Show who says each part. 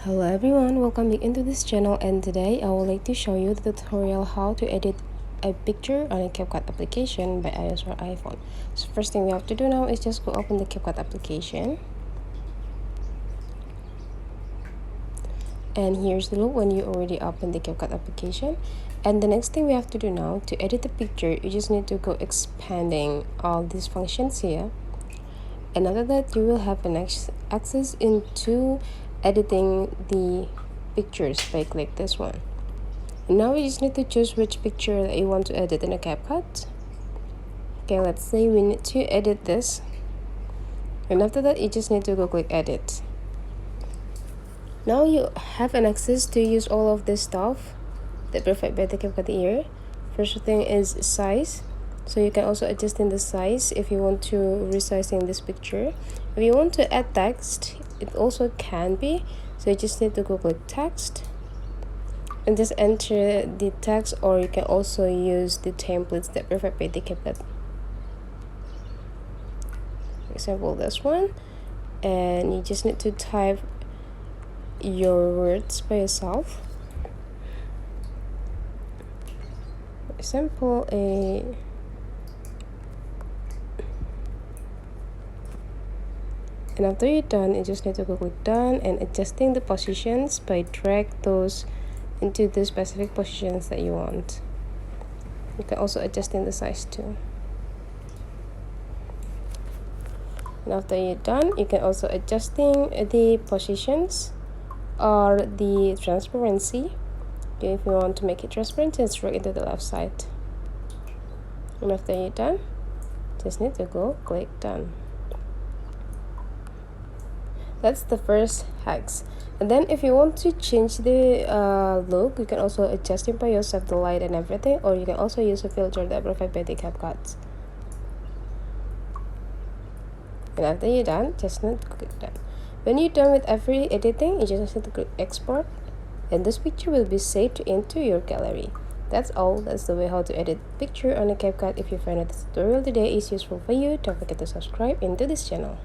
Speaker 1: Hello everyone, welcome back into this channel, and today I would like to show you the tutorial how to edit a picture on a CapCut application by iOS or iPhone. So first thing we have to do now is just go open the CapCut application. And here's the look when you already open the CapCut application. And the next thing we have to do now to edit the picture, you just need to go expanding all these functions here. And after that, you will have an access into editing the pictures by click this one. And now you just need to choose which picture that you want to edit in a CapCut. Okay, let's say we need to edit this. And after that, you just need to go click edit. Now you have an access to use all of this stuff that provided by the CapCut here. First thing is size. So you can also adjust in the size if you want to resizing this picture. If you want to add text, it also can be. So you just need to go click text and just enter the text, or you can also use the templates that provided by the CapCut. For example, this one, and you just need to type your words by yourself. For example, and after you're done, you just need to go click done and adjusting the positions by drag those into the specific positions that you want. You can also adjust in the size too. And after you're done, you can also adjusting the positions or the transparency. Okay, if you want to make it transparent, just drag into the left side. And after you're done, just need to go click done. That's the first hacks. And then if you want to change the look, you can also adjust it by yourself, the light and everything, or you can also use a filter that provided by the CapCut. And after you're done, just need to click done. When you're done with every editing, you just need to click export, and this picture will be saved into your gallery. That's all. That's the way how to edit picture on a CapCut. If you find that this tutorial today is useful for you, don't forget to subscribe into this channel.